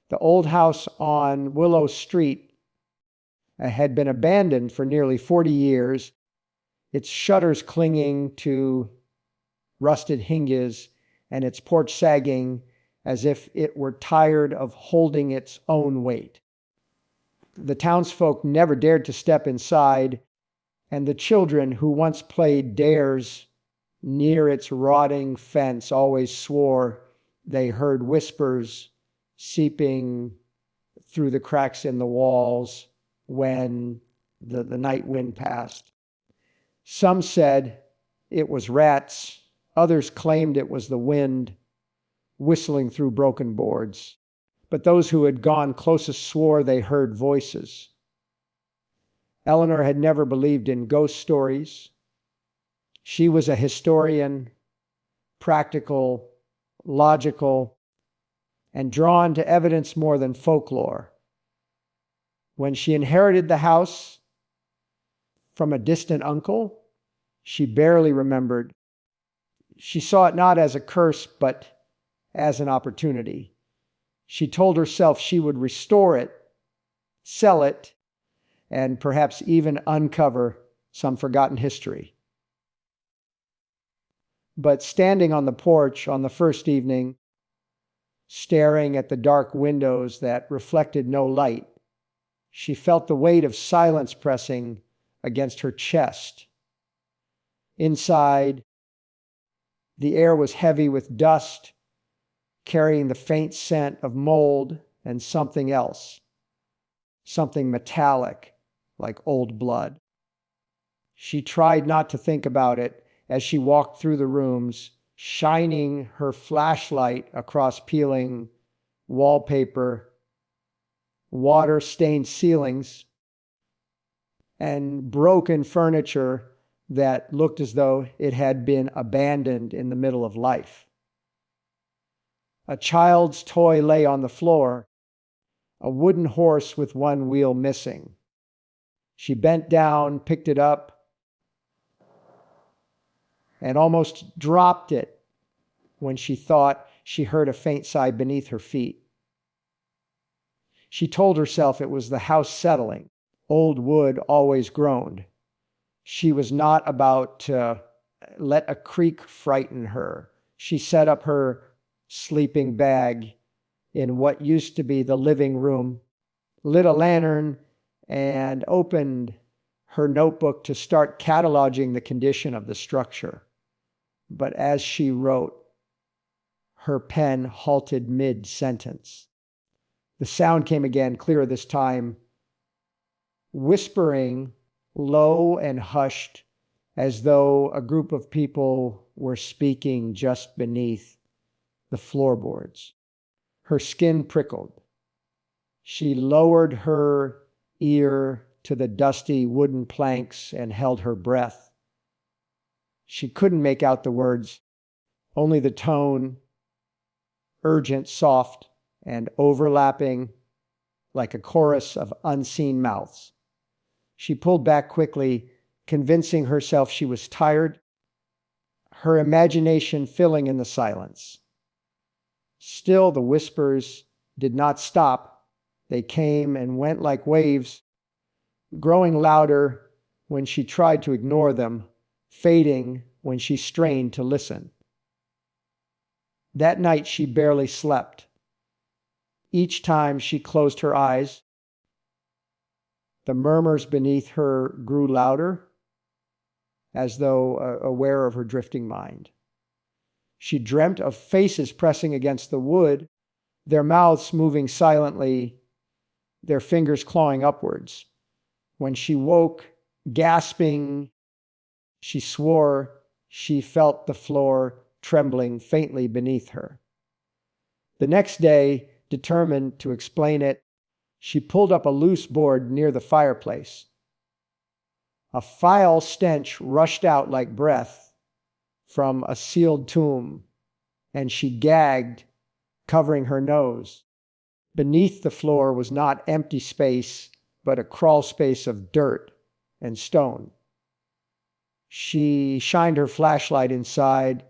The old house on Willow Street had been abandoned for nearly 40 years, its shutters clinging to rusted hinges and its porch sagging as if it were tired of holding its own weight. The townsfolk never dared to step inside, and the children who once played dares near its rotting fence always swore they heard whispers seeping through the cracks in the walls when the night wind passed. Some said it was rats, others claimed it was the wind whistling through broken boards. But those who had gone closest swore they heard voices. Eleanor had never believed in ghost stories. She was a historian, practical, logical, and drawn to evidence more than folklore. When she inherited the house from a distant uncle, she barely remembered. She saw it not as a curse, but as an opportunity. She told herself she would restore it, sell it, and perhaps even uncover some forgotten history. But standing on the porch on the first evening, staring at the dark windows that reflected no light, she felt the weight of silence pressing against her chest. Inside, the air was heavy with dust, carrying the faint scent of mold and something else, something metallic, like old blood. She tried not to think about it as she walked through the rooms, shining her flashlight across peeling wallpaper, water-stained ceilings, and broken furniture that looked as though it had been abandoned in the middle of life. A child's toy lay on the floor, a wooden horse with one wheel missing. She bent down, picked it up, and almost dropped it when she thought she heard a faint sigh beneath her feet. She told herself it was the house settling. Old wood always groaned. She was not about to let a creak frighten her. She set up her sleeping bag in what used to be the living room, lit a lantern, and opened her notebook to start cataloging the condition of the structure. But as she wrote, her pen halted mid-sentence. The sound came again, clearer this time, whispering, low and hushed, as though a group of people were speaking just beneath the floorboards. Her skin prickled. She lowered her ear to the dusty wooden planks and held her breath. She couldn't make out the words, only the tone, urgent, soft, and overlapping like a chorus of unseen mouths. She pulled back quickly, convincing herself she was tired, her imagination filling in the silence. Still, the whispers did not stop. They came and went like waves, growing louder when she tried to ignore them, fading when she strained to listen. That night she barely slept. Each time she closed her eyes, the murmurs beneath her grew louder, as though aware of her drifting mind. She dreamt of faces pressing against the wood, their mouths moving silently, their fingers clawing upwards. When she woke, gasping, she swore she felt the floor trembling faintly beneath her. The next day, determined to explain it, she pulled up a loose board near the fireplace. A foul stench rushed out like breath from a sealed tomb, and she gagged, covering her nose. Beneath the floor was not empty space, but a crawl space of dirt and stone. She shined her flashlight inside,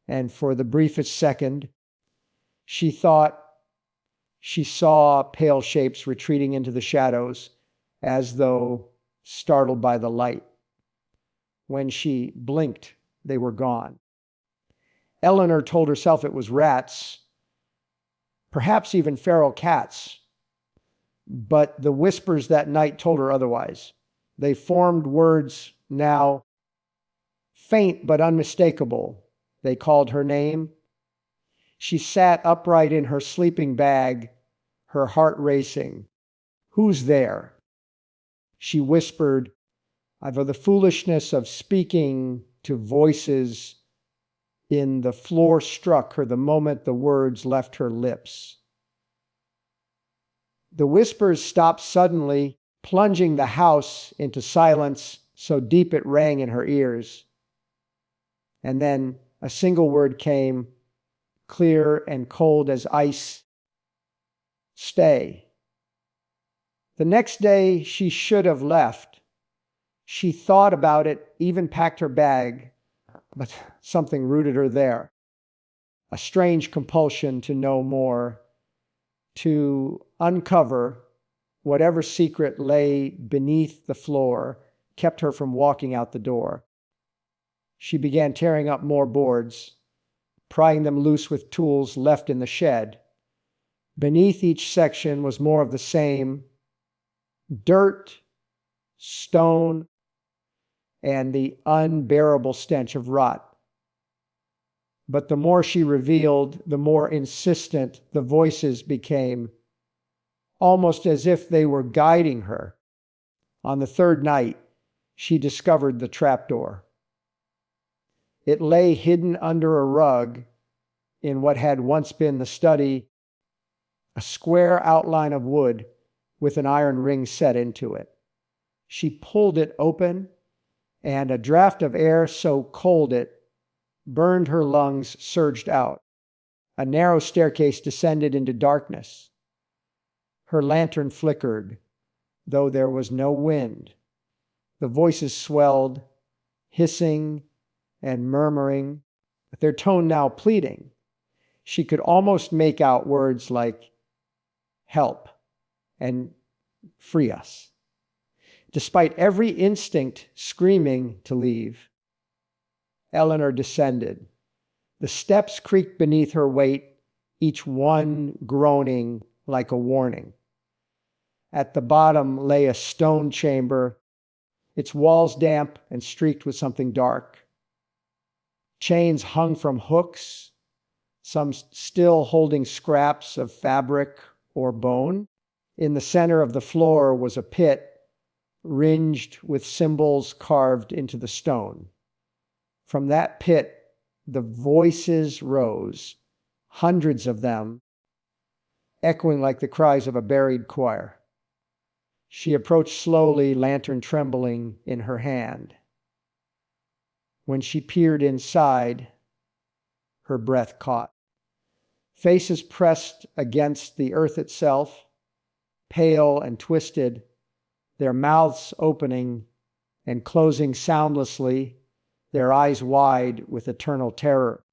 and for the briefest second, she thought She saw pale shapes retreating into the shadows as though startled by the light. When she blinked, they were gone. Eleanor told herself it was rats, perhaps even feral cats, but the whispers that night told her otherwise. They formed words now, faint but unmistakable. They called her name. She sat upright in her sleeping bag, her heart racing. "Who's there?" She whispered, "I've the foolishness of speaking to voices." In the floor struck her the moment the words left her lips. The whispers stopped suddenly, plunging the house into silence so deep it rang in her ears. And then a single word came, clear and cold as ice: "Stay." The next day she should have left. She thought about it, even packed her bag, but something rooted her there. A strange compulsion to know more, to uncover whatever secret lay beneath the floor, kept her from walking out the door. She began tearing up more boards, prying them loose with tools left in the shed. Beneath each section was more of the same: dirt, stone, and the unbearable stench of rot. But the more she revealed, the more insistent the voices became, almost as if they were guiding her. On the third night, she discovered the trapdoor. It lay hidden under a rug in what had once been the study, a square outline of wood with an iron ring set into it. She pulled it open, and a draft of air so cold it burned her lungs surged out. A narrow staircase descended into darkness. Her lantern flickered, though there was no wind. The voices swelled, hissing and murmuring, their tone now pleading. She could almost make out words like "help" and "free us." Despite every instinct screaming to leave, Eleanor descended. The steps creaked beneath her weight, each one groaning like a warning. At the bottom lay a stone chamber, its walls damp and streaked with something dark. Chains hung from hooks, some still holding scraps of fabric or bone. In the center of the floor was a pit, ringed with symbols carved into the stone. From that pit, the voices rose, hundreds of them, echoing like the cries of a buried choir. She approached slowly, lantern trembling in her hand. When she peered inside, her breath caught. Faces pressed against the earth itself, pale and twisted, their mouths opening and closing soundlessly, their eyes wide with eternal terror.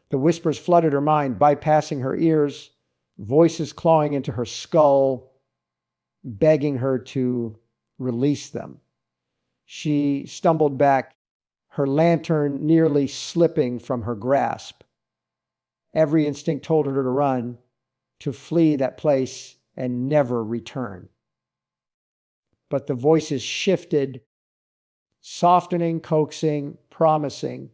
The whispers flooded her mind, bypassing her ears, voices clawing into her skull, begging her to release them. She stumbled back, her lantern nearly slipping from her grasp. Every instinct told her to run, to flee that place and never return. But the voices shifted, softening, coaxing, promising.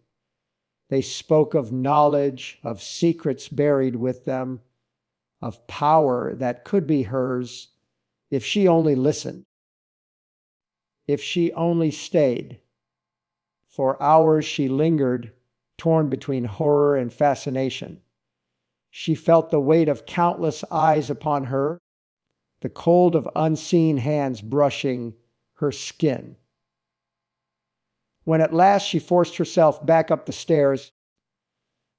They spoke of knowledge, of secrets buried with them, of power that could be hers if she only listened, if she only stayed. For hours she lingered, torn between horror and fascination. She felt the weight of countless eyes upon her, the cold of unseen hands brushing her skin. When at last she forced herself back up the stairs,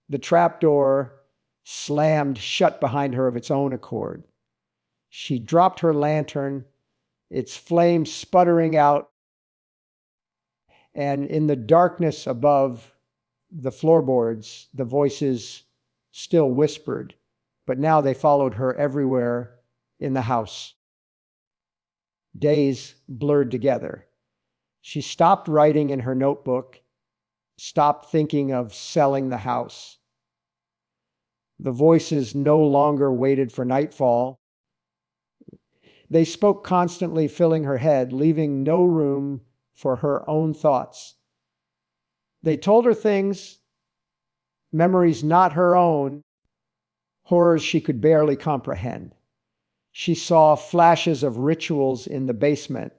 the trapdoor slammed shut behind her of its own accord. She dropped her lantern, its flame sputtering out, and in the darkness above the floorboards, the voices still whispered, but now they followed her everywhere in the house. Days blurred together. She stopped writing in her notebook, stopped thinking of selling the house. The voices no longer waited for nightfall. They spoke constantly, filling her head, leaving no room for her own thoughts. They told her things, memories not her own, horrors she could barely comprehend. She saw flashes of rituals in the basement,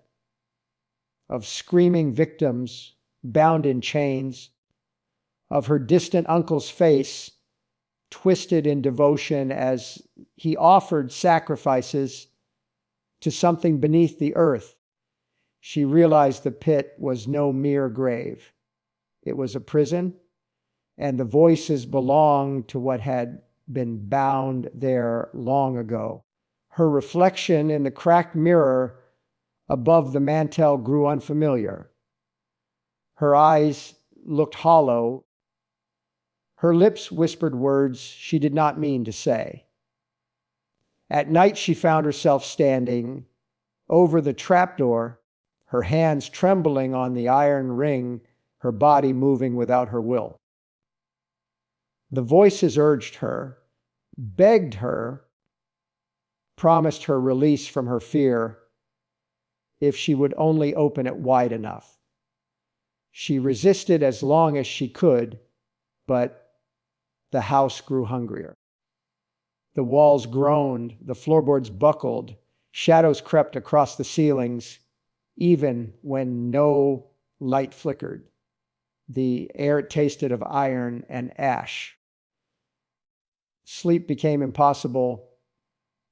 of screaming victims bound in chains, of her distant uncle's face twisted in devotion as he offered sacrifices to something beneath the earth. She realized the pit was no mere grave. It was a prison, and the voices belonged to what had been bound there long ago. Her reflection in the cracked mirror above the mantel grew unfamiliar. Her eyes looked hollow. Her lips whispered words she did not mean to say. At night, she found herself standing over the trapdoor, her hands trembling on the iron ring, her body moving without her will. The voices urged her, begged her, promised her release from her fear if she would only open it wide enough. She resisted as long as she could, but the house grew hungrier. The walls groaned, the floorboards buckled, shadows crept across the ceilings, even when no light flickered. The air tasted of iron and ash. Sleep became impossible.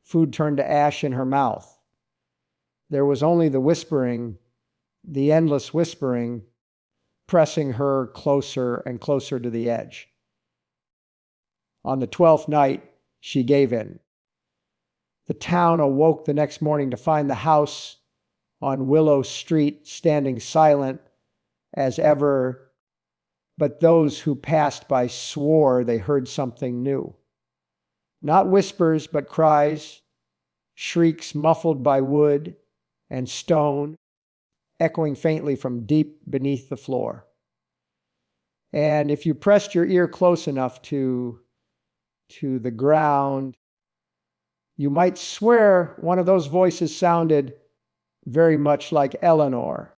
Food turned to ash in her mouth. There was only the whispering, the endless whispering, pressing her closer and closer to the edge. On the 12th night, she gave in. The town awoke the next morning to find the house on Willow Street standing silent as ever, but those who passed by swore they heard something new. Not whispers, but cries, shrieks muffled by wood and stone, echoing faintly from deep beneath the floor. And if you pressed your ear close enough to the ground, you might swear one of those voices sounded very much like Eleanor.